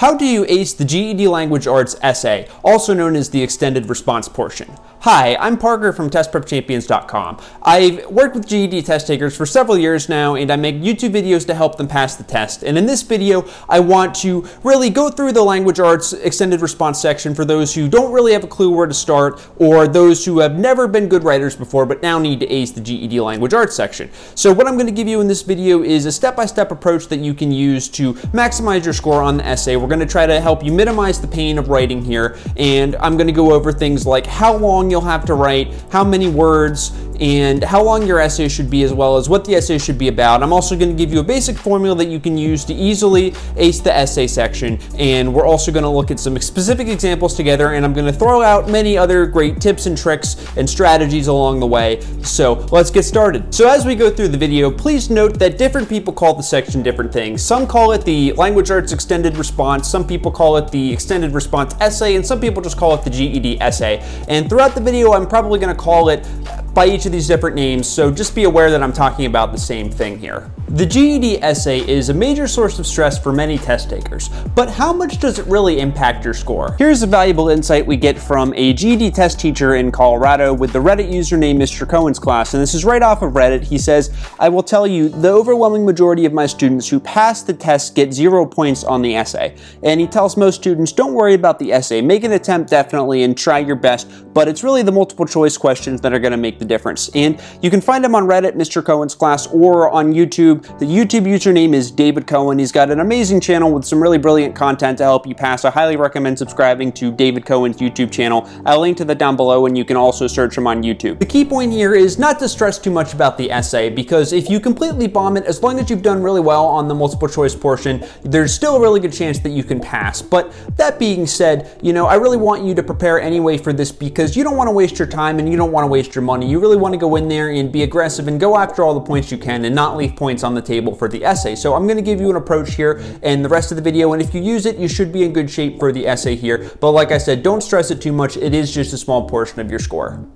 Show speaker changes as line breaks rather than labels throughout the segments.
How do you ace the GED Language Arts essay, also known as the extended response portion? Hi, I'm Parker from TestPrepChampions.com. I've worked with GED test takers for several years now, and I make YouTube videos to help them pass the test. And in this video, I want to really go through the language arts extended response section for those who don't really have a clue where to start, or those who have never been good writers before but now need to ace the GED Language Arts section. So what I'm going to give you in this video is a step-by-step approach that you can use to maximize your score on the essay. We're going to try to help you minimize the pain of writing here, and I'm going to go over things like how long you'll have to write, how many words, and how long your essay should be, as well as what the essay should be about. I'm also going to give you a basic formula that you can use to easily ace the essay section, and we're also going to look at some specific examples together, and I'm going to throw out many other great tips and tricks and strategies along the way. So let's get started. So as we go through the video, please note that different people call the section different things. Some call it the Language Arts Extended Response, some people call it the Extended Response Essay, and some people just call it the GED Essay. And throughout the video, I'm probably going to call it by each of these different names, so just be aware that I'm talking about the same thing here. The GED essay is a major source of stress for many test takers, but how much does it really impact your score? Here's a valuable insight we get from a GED test teacher in Colorado with the Reddit username Mr. Cohen's class, and this is right off of Reddit. He says, "I will tell you, the overwhelming majority of my students who pass the test get 0 points on the essay." And he tells most students, don't worry about the essay, make an attempt definitely and try your best, but it's really the multiple choice questions that are going to make the difference. And you can find him on Reddit, Mr. Cohen's class, or on YouTube. The YouTube username is David Cohen. He's got an amazing channel with some really brilliant content to help you pass. I highly recommend subscribing to David Cohen's YouTube channel. I'll link to that down below, and you can also search him on YouTube. The key point here is not to stress too much about the essay, because if you completely bomb it, as long as you've done really well on the multiple choice portion, there's still a really good chance that you can pass. But that being said, I really want you to prepare anyway for this, because you don't want to waste your time and you don't want to waste your money. You really want to go in there and be aggressive and go after all the points you can and not leave points on the table for the essay. So I'm going to give you an approach here and the rest of the video, and if you use it, you should be in good shape for the essay here. But like I said, don't stress it too much. It is just a small portion of your score.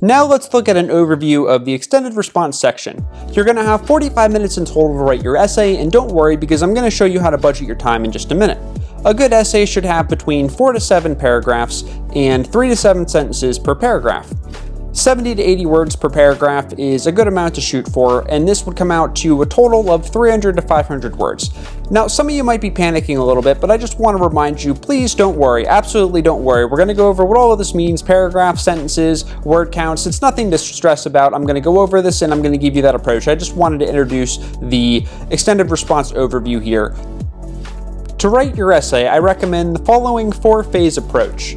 Now let's look at an overview of the extended response section. You're going to have 45 minutes in total to write your essay, and don't worry, because I'm going to show you how to budget your time in just a minute. A good essay should have between 4 to 7 paragraphs and 3 to 7 sentences per paragraph. 70 to 80 words per paragraph is a good amount to shoot for, and this would come out to a total of 300 to 500 words. Now, some of you might be panicking a little bit, but I just want to remind you, please don't worry. Absolutely don't worry. We're going to go over what all of this means: paragraphs, sentences, word counts. It's nothing to stress about. I'm going to go over this and I'm going to give you that approach. I just wanted to introduce the extended response overview here. To write your essay, I recommend the following 4-phase approach.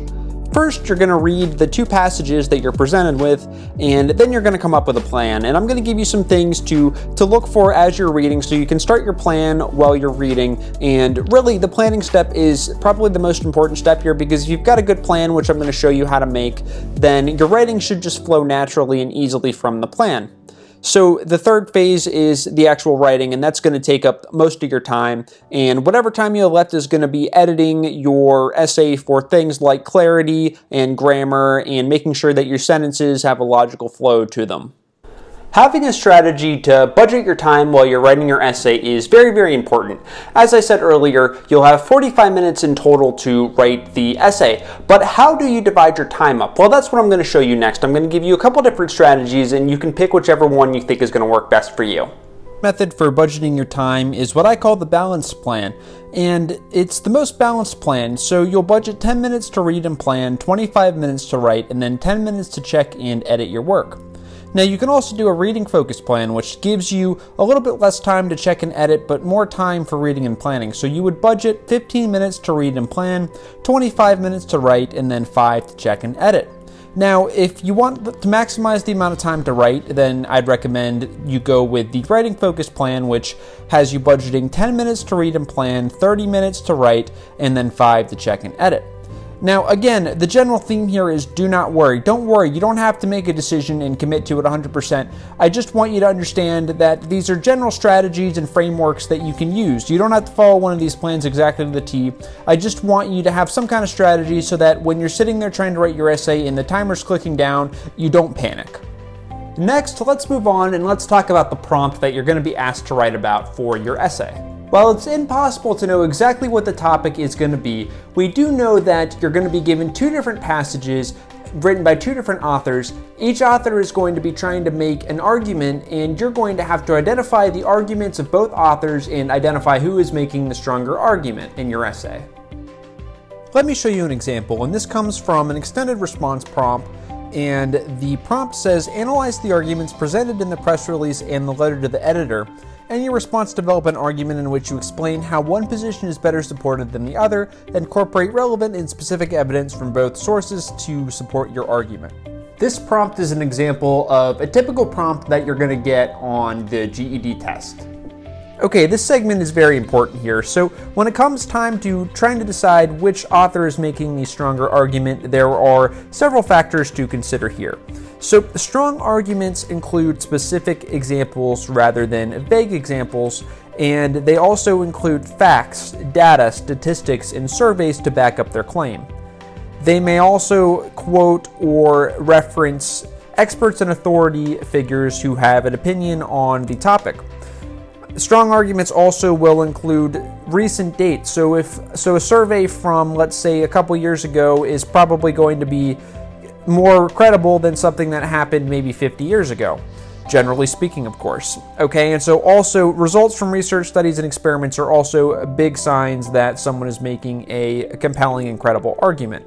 First, you're going to read the 2 passages that you're presented with, and then you're going to come up with a plan. And I'm going to give you some things to look for as you're reading, so you can start your plan while you're reading. And really, the planning step is probably the most important step here, because if you've got a good plan, which I'm going to show you how to make, then your writing should just flow naturally and easily from the plan. So the third phase is the actual writing, and that's going to take up most of your time. And whatever time you have left is going to be editing your essay for things like clarity and grammar and making sure that your sentences have a logical flow to them. Having a strategy to budget your time while you're writing your essay is very, very important. As I said earlier, you'll have 45 minutes in total to write the essay. But how do you divide your time up? Well, that's what I'm going to show you next. I'm going to give you a couple different strategies, and you can pick whichever one you think is going to work best for you. Method for budgeting your time is what I call the balanced plan, and it's the most balanced plan. So you'll budget 10 minutes to read and plan, 25 minutes to write, and then 10 minutes to check and edit your work. Now, you can also do a reading focus plan, which gives you a little bit less time to check and edit, but more time for reading and planning. So you would budget 15 minutes to read and plan, 25 minutes to write, and then 5 to check and edit. Now, if you want to maximize the amount of time to write, then I'd recommend you go with the writing focus plan, which has you budgeting 10 minutes to read and plan, 30 minutes to write, and then 5 to check and edit. Now, again, the general theme here is do not worry. Don't worry. You don't have to make a decision and commit to it 100%. I just want you to understand that these are general strategies and frameworks that you can use. You don't have to follow one of these plans exactly to the T. I just want you to have some kind of strategy so that when you're sitting there trying to write your essay and the timer's clicking down, you don't panic. Next, let's move on and let's talk about the prompt that you're going to be asked to write about for your essay. While it's impossible to know exactly what the topic is going to be, we do know that you're going to be given two different passages written by two different authors. Each author is going to be trying to make an argument, and you're going to have to identify the arguments of both authors and identify who is making the stronger argument in your essay. Let me show you an example, and this comes from an extended response prompt, and the prompt says, analyze the arguments presented in the press release and the letter to the editor. In your response, develop an argument in which you explain how one position is better supported than the other, and incorporate relevant and specific evidence from both sources to support your argument. This prompt is an example of a typical prompt that you're going to get on the GED test. Okay, this segment is very important here. So when it comes time to trying to decide which author is making the stronger argument, there are several factors to consider here. So strong arguments include specific examples rather than vague examples, and they also include facts, data, statistics, and surveys to back up their claim. They may also quote or reference experts and authority figures who have an opinion on the topic. Strong arguments also will include recent dates. So a survey from, let's say, a couple years ago is probably going to be more credible than something that happened maybe 50 years ago, generally speaking, of course. Okay, and so also results from research studies and experiments are also big signs that someone is making a compelling and credible argument.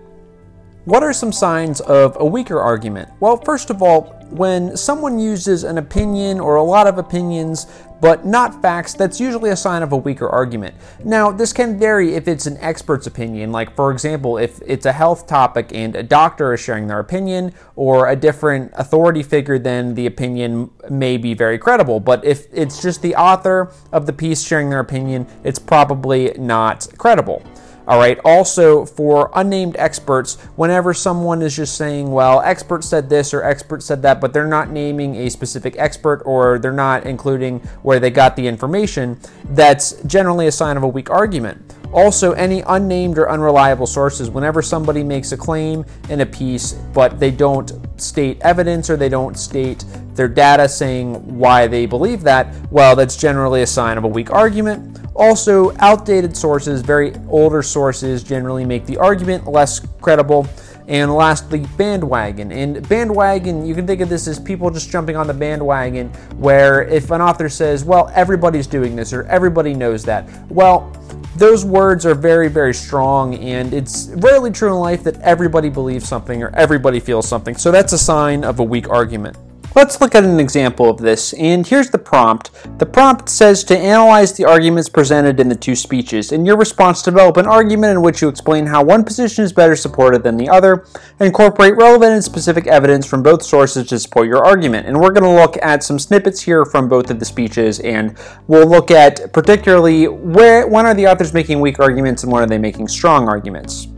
What are some signs of a weaker argument? Well, first of all, when someone uses an opinion or a lot of opinions but not facts, that's usually a sign of a weaker argument. Now, this can vary if it's an expert's opinion. Like, for example, if it's a health topic and a doctor is sharing their opinion, or a different authority figure, then the opinion may be very credible. But if it's just the author of the piece sharing their opinion, it's probably not credible. All right, also for unnamed experts, whenever someone is just saying, well, expert said this or expert said that, but they're not naming a specific expert or they're not including where they got the information, that's generally a sign of a weak argument. Also, any unnamed or unreliable sources, whenever somebody makes a claim in a piece, but they don't state evidence or they don't state their data saying why they believe that, well, that's generally a sign of a weak argument. Also, outdated sources, very older sources, generally make the argument less credible. And lastly, bandwagon. And bandwagon, you can think of this as people just jumping on the bandwagon, where if an author says, well, everybody's doing this or everybody knows that, well, those words are very, very strong, and it's rarely true in life that everybody believes something or everybody feels something. So that's a sign of a weak argument. Let's look at an example of this, and here's the prompt. The prompt says to analyze the arguments presented in the two speeches. In your response, develop an argument in which you explain how one position is better supported than the other, and incorporate relevant and specific evidence from both sources to support your argument. And we're going to look at some snippets here from both of the speeches, and we'll look at particularly when are the authors making weak arguments and when are they making strong arguments.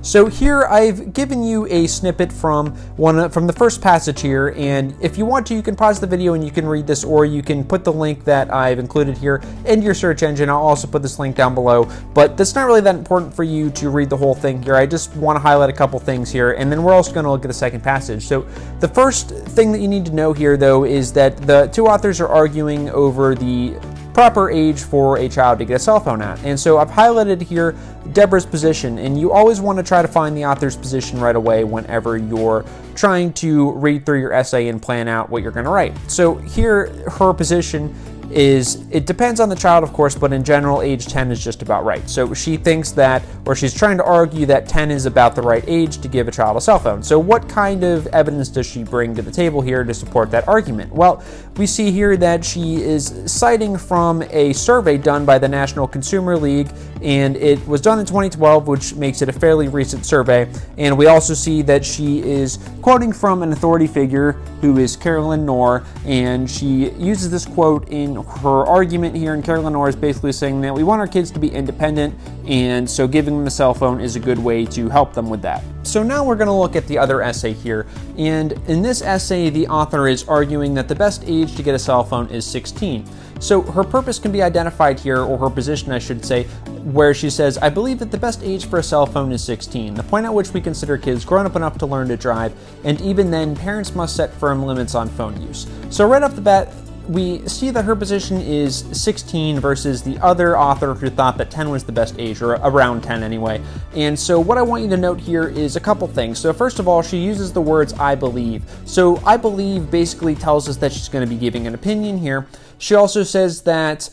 So here I've given you a snippet from the first passage here, and if you want to, you can pause the video and you can read this, or you can put the link that I've included here into your search engine. I'll also put this link down below, but that's not really that important for you to read the whole thing here. I just want to highlight a couple things here, and then we're also going to look at the second passage. So the first thing that you need to know here, though, is that the two authors are arguing over the proper age for a child to get a cell phone at. And so I've highlighted here Deborah's position, and you always want to try to find the author's position right away whenever you're trying to read through your essay and plan out what you're going to write. So here, her position is, it depends on the child, of course, but in general, age 10 is just about right. So she thinks that, or she's trying to argue that 10 is about the right age to give a child a cell phone. So what kind of evidence does she bring to the table here to support that argument? Well, we see here that she is citing from a survey done by the National Consumer League, and it was done in 2012, which makes it a fairly recent survey. And we also see that she is quoting from an authority figure who is Carolyn Knorr, and she uses this quote in her argument here, and Carolyn Knorr is basically saying that we want our kids to be independent, and so giving them a cell phone is a good way to help them with that. So now we're going to look at the other essay here, and in this essay the author is arguing that the best age to get a cell phone is 16. So her purpose can be identified here, or her position I should say, where she says, I believe that the best age for a cell phone is 16, the point at which we consider kids grown up enough to learn to drive, and even then parents must set firm limits on phone use. So right off the bat, we see that her position is 16 versus the other author who thought that 10 was the best age, or around 10 anyway. And so what I want you to note here is a couple things. So first of all, she uses the words "I believe." So "I believe" basically tells us that she's going to be giving an opinion here. She also says that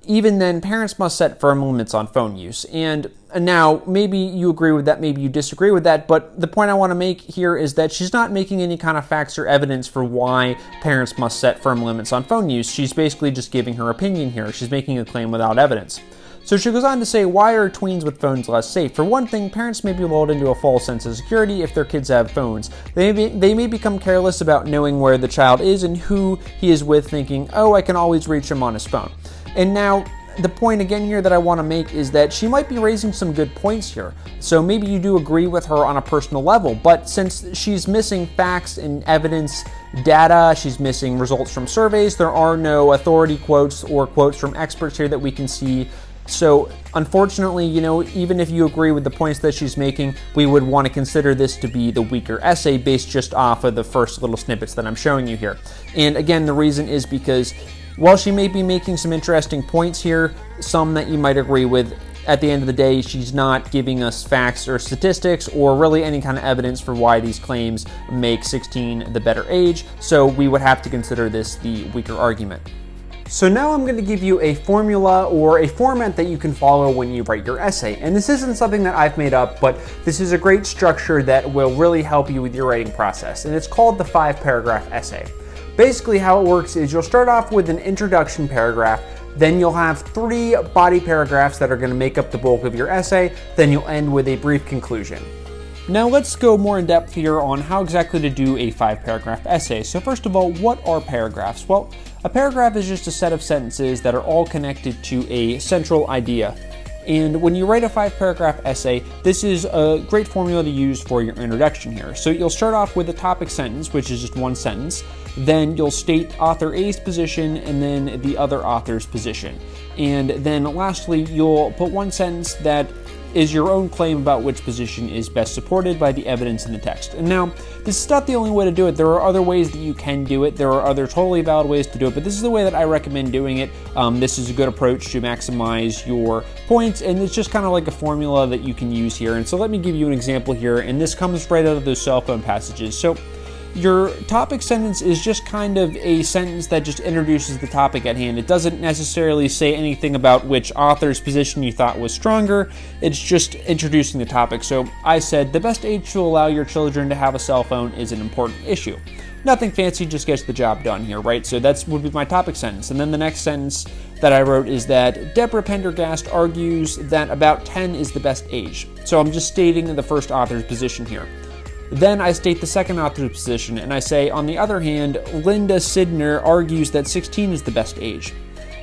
even then, parents must set firm limits on phone use. And now, maybe you agree with that, maybe you disagree with that, but the point I want to make here is that she's not making any kind of facts or evidence for why parents must set firm limits on phone use. She's basically just giving her opinion here. She's making a claim without evidence. So she goes on to say, why are tweens with phones less safe? For one thing, parents may be lulled into a false sense of security if their kids have phones. They may become careless about knowing where the child is and who he is with, thinking, oh, I can always reach him on his phone. And now, the point again here that I want to make is that she might be raising some good points here. So maybe you do agree with her on a personal level, but since she's missing facts and evidence, data, she's missing results from surveys, there are no authority quotes or quotes from experts here that we can see. So unfortunately, even if you agree with the points that she's making, we would want to consider this to be the weaker essay based just off of the first little snippets that I'm showing you here. And again, the reason is because while she may be making some interesting points here, some that you might agree with, at the end of the day, she's not giving us facts or statistics or really any kind of evidence for why these claims make 16 the better age, so we would have to consider this the weaker argument. So now I'm going to give you a formula or a format that you can follow when you write your essay. And this isn't something that I've made up, but this is a great structure that will really help you with your writing process. And it's called the 5-paragraph essay. Basically how it works is you'll start off with an introduction paragraph, then you'll have 3 body paragraphs that are going to make up the bulk of your essay, then you'll end with a brief conclusion. Now let's go more in depth here on how exactly to do a 5-paragraph essay. So first of all, what are paragraphs? Well, a paragraph is just a set of sentences that are all connected to a central idea. And when you write a 5-paragraph essay, this is a great formula to use for your introduction here. So you'll start off with a topic sentence, which is just one sentence. Then you'll state author A's position and then the other author's position. And then lastly, you'll put one sentence that is your own claim about which position is best supported by the evidence in the text. And now, this is not the only way to do it. There are other ways that you can do it. There are other totally valid ways to do it, but this is the way that I recommend doing it. This is a good approach to maximize your points, and it's just kind of like a formula that you can use here. And so let me give you an example here, and this comes right out of those cell phone passages. So your topic sentence is just kind of a sentence that just introduces the topic at hand. It doesn't necessarily say anything about which author's position you thought was stronger. It's just introducing the topic. So I said, the best age to allow your children to have a cell phone is an important issue. Nothing fancy, just gets the job done here, right? So that would be my topic sentence. And then the next sentence that I wrote is that Deborah Pendergast argues that about 10 is the best age. So I'm just stating the first author's position here. Then I state the second author's position, and I say, on the other hand, Linda Sidner argues that 16 is the best age.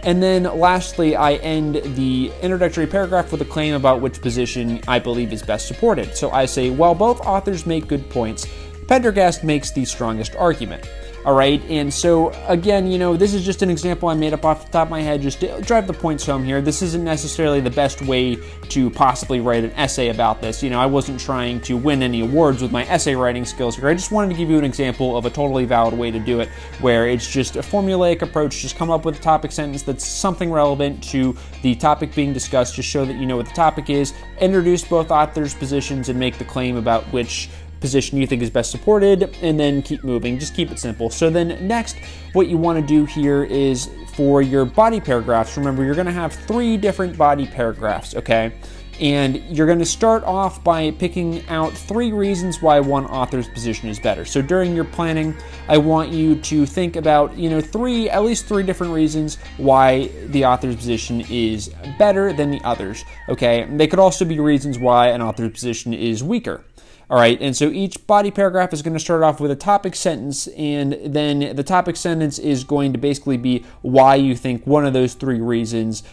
And then lastly, I end the introductory paragraph with a claim about which position I believe is best supported. So I say, while both authors make good points, Pendergast makes the strongest argument. All right, and so again, this is just an example I made up off the top of my head just to drive the points home here. This isn't necessarily the best way to possibly write an essay about this. I wasn't trying to win any awards with my essay writing skills here. I just wanted to give you an example of a totally valid way to do it, where it's just a formulaic approach. Just come up with a topic sentence that's something relevant to the topic being discussed. Just show that you know what the topic is, introduce both authors' positions, and make the claim about which position you think is best supported, and then keep moving. Just keep it simple. So then next, what you want to do here is for your body paragraphs, remember you're going to have 3 different body paragraphs, okay? And you're going to start off by picking out 3 reasons why one author's position is better. So during your planning, I want you to think about, at least 3 different reasons why the author's position is better than the others, okay? They could also be reasons why an author's position is weaker. All right, and so each body paragraph is going to start off with a topic sentence, and then the topic sentence is going to basically be why you think one of those 3 reasons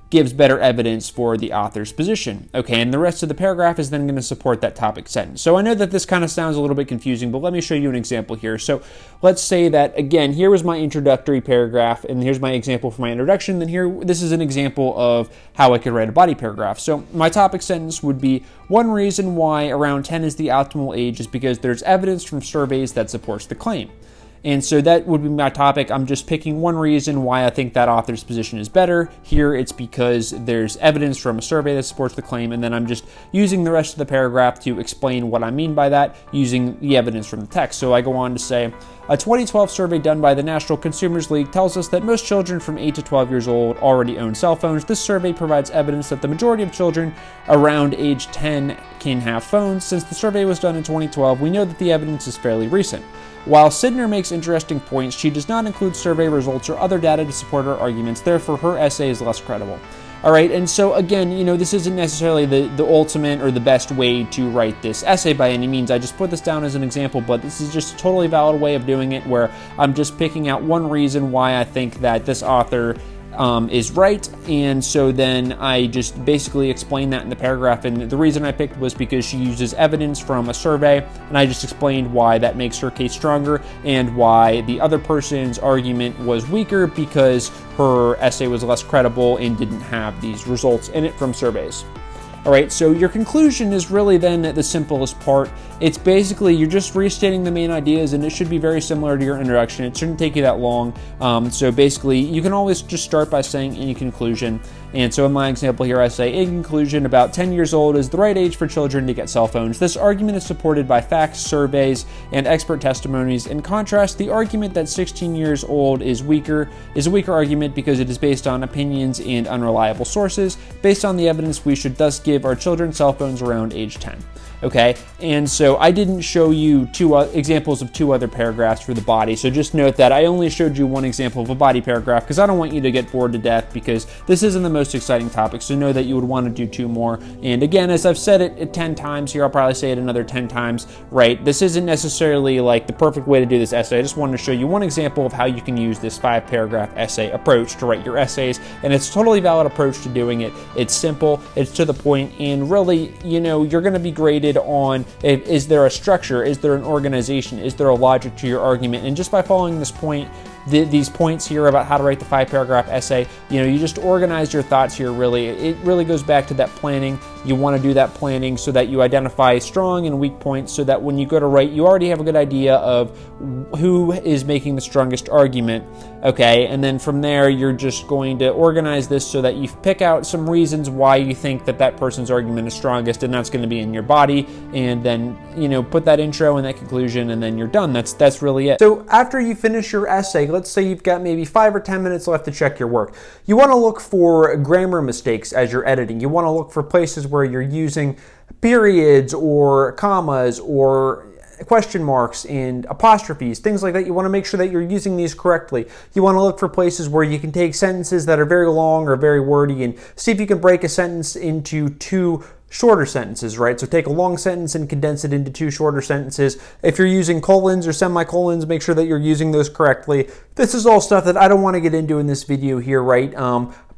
gives better evidence for the author's position. Okay, and the rest of the paragraph is then going to support that topic sentence. So I know that this kind of sounds a little bit confusing, but let me show you an example here. So let's say that, again, here was my introductory paragraph, and here's my example for my introduction. Then this is an example of how I could write a body paragraph. So my topic sentence would be, one reason why around 10 is the optimal age is because there's evidence from surveys that supports the claim. And so that would be my topic. I'm just picking one reason why I think that author's position is better. Here it's because there's evidence from a survey that supports the claim, and then I'm just using the rest of the paragraph to explain what I mean by that using the evidence from the text. So I go on to say, a 2012 survey done by the National Consumers League tells us that most children from 8 to 12 years old already own cell phones. This survey provides evidence that the majority of children around age 10 can have phones. Since the survey was done in 2012, we know that the evidence is fairly recent. While Sidner makes interesting points, she does not include survey results or other data to support her arguments. Therefore, her essay is less credible. All right, and so again, this isn't necessarily the ultimate or the best way to write this essay by any means. I just put this down as an example, but this is just a totally valid way of doing it where I'm just picking out one reason why I think that this author is right, and so then I just basically explain that in the paragraph. And the reason I picked was because she uses evidence from a survey, and I just explained why that makes her case stronger and why the other person's argument was weaker because her essay was less credible and didn't have these results in it from surveys. All right, so your conclusion is really then the simplest part. It's basically you're just restating the main ideas, and it should be very similar to your introduction. It shouldn't take you that long. So basically, you can always just start by saying in conclusion. And so in my example here, I say, in conclusion, about 10 years old is the right age for children to get cell phones. This argument is supported by facts, surveys, and expert testimonies. In contrast, the argument that 16 years old is a weaker argument because it is based on opinions and unreliable sources. Based on the evidence, we should thus give our children cell phones around age 10. Okay, and so I didn't show you examples of two other paragraphs for the body, so just note that I only showed you one example of a body paragraph because I don't want you to get bored to death because this isn't the most exciting topic, so know that you would want to do two more. And again, as I've said it 10 times here, I'll probably say it another 10 times, right? This isn't necessarily like the perfect way to do this essay. I just wanted to show you one example of how you can use this 5-paragraph essay approach to write your essays, and it's a totally valid approach to doing it. It's simple, it's to the point, and really, you're going to be graded on is there a structure, is there an organization, is there a logic to your argument, and just by following this point, these points here about how to write the 5-paragraph essay, you just organize your thoughts here. Really, it really goes back to that planning. You want to do that planning so that you identify strong and weak points so that when you go to write, you already have a good idea of who is making the strongest argument, okay? And then from there, you're just going to organize this so that you pick out some reasons why you think that person's argument is strongest, and that's going to be in your body, and then, put that intro and that conclusion, and then you're done. That's really it. So after you finish your essay, let's say you've got maybe 5 or 10 minutes left to check your work. You want to look for grammar mistakes as you're editing. You want to look for places where you're using periods or commas or question marks and apostrophes, things like that. You want to make sure that you're using these correctly. You want to look for places where you can take sentences that are very long or very wordy and see if you can break a sentence into 2 shorter sentences, right? So take a long sentence and condense it into 2 shorter sentences. If you're using colons or semicolons, make sure that you're using those correctly. This is all stuff that I don't want to get into in this video here, right?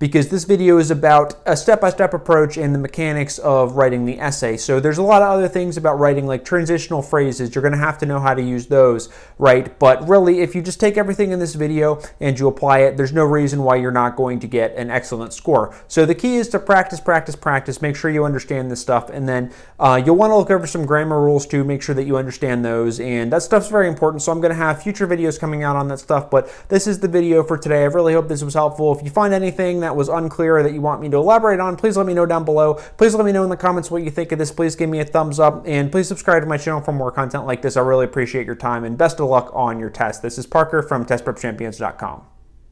Because this video is about a step-by-step approach and the mechanics of writing the essay. So there's a lot of other things about writing, like transitional phrases. You're going to have to know how to use those, right? But really, if you just take everything in this video and you apply it, there's no reason why you're not going to get an excellent score. So the key is to practice, practice, practice. Make sure you understand this stuff, and then you'll want to look over some grammar rules too. Make sure that you understand those, and that stuff's very important. So I'm going to have future videos coming out on that stuff, but this is the video for today. I really hope this was helpful. If you find anything that was unclear or that you want me to elaborate on, please let me know down below. Please let me know in the comments what you think of this. Please give me a thumbs up, and please subscribe to my channel for more content like this. I really appreciate your time, and best of luck on your test. This is Parker from testprepchampions.com.